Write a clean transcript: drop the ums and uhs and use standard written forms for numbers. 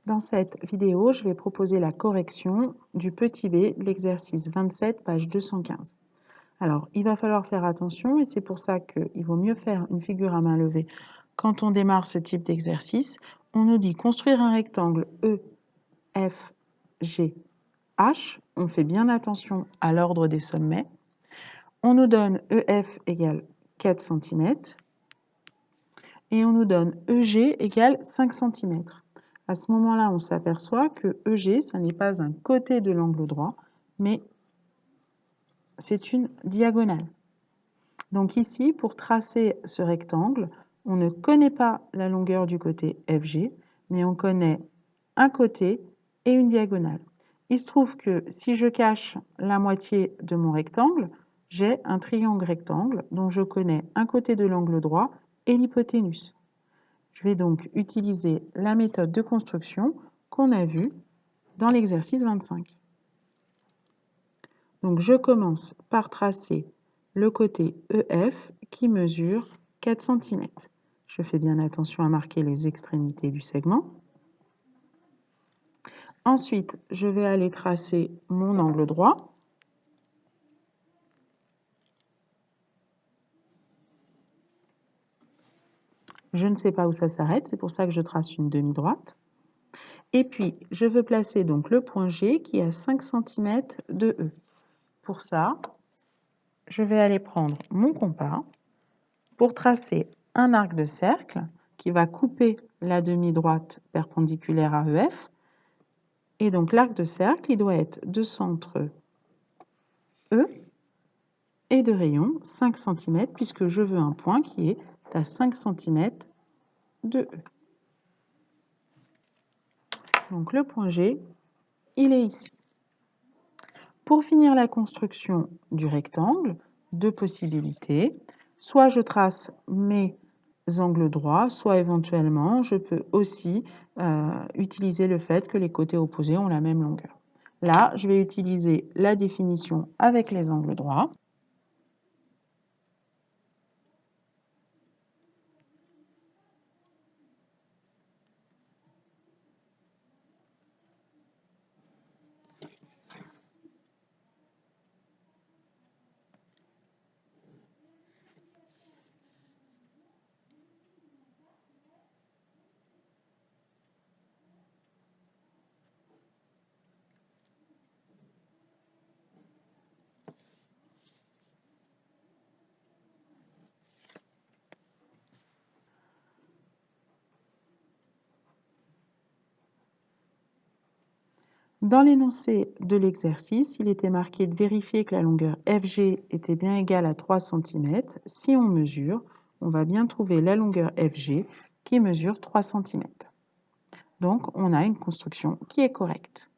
Dans cette vidéo, je vais proposer la correction du petit b de l'exercice 27, page 215. Alors, il va falloir faire attention et c'est pour ça qu'il vaut mieux faire une figure à main levée quand on démarre ce type d'exercice. On nous dit construire un rectangle E, F, G, H. On fait bien attention à l'ordre des sommets. On nous donne EF égale 4 cm et on nous donne EG égale 5 cm. À ce moment-là, on s'aperçoit que EG, ça n'est pas un côté de l'angle droit, mais c'est une diagonale. Donc ici, pour tracer ce rectangle, on ne connaît pas la longueur du côté FG, mais on connaît un côté et une diagonale. Il se trouve que si je cache la moitié de mon rectangle, j'ai un triangle rectangle dont je connais un côté de l'angle droit et l'hypoténuse. Je vais donc utiliser la méthode de construction qu'on a vue dans l'exercice 25. Donc je commence par tracer le côté EF qui mesure 4 cm. Je fais bien attention à marquer les extrémités du segment. Ensuite, je vais aller tracer mon angle droit. Je ne sais pas où ça s'arrête, c'est pour ça que je trace une demi-droite. Et puis, je veux placer donc le point G qui est à 5 cm de E. Pour ça, je vais aller prendre mon compas pour tracer un arc de cercle qui va couper la demi-droite perpendiculaire à EF. Et donc l'arc de cercle, il doit être de centre E et de rayon 5 cm puisque je veux un point qui est à 5 cm de E. Donc le point G, il est ici. Pour finir la construction du rectangle, deux possibilités. Soit je trace mes angles droits, soit éventuellement je peux aussi utiliser le fait que les côtés opposés ont la même longueur. Là, je vais utiliser la définition avec les angles droits. Dans l'énoncé de l'exercice, il était marqué de vérifier que la longueur FG était bien égale à 3 cm. Si on mesure, on va bien trouver la longueur FG qui mesure 3 cm. Donc, on a une construction qui est correcte.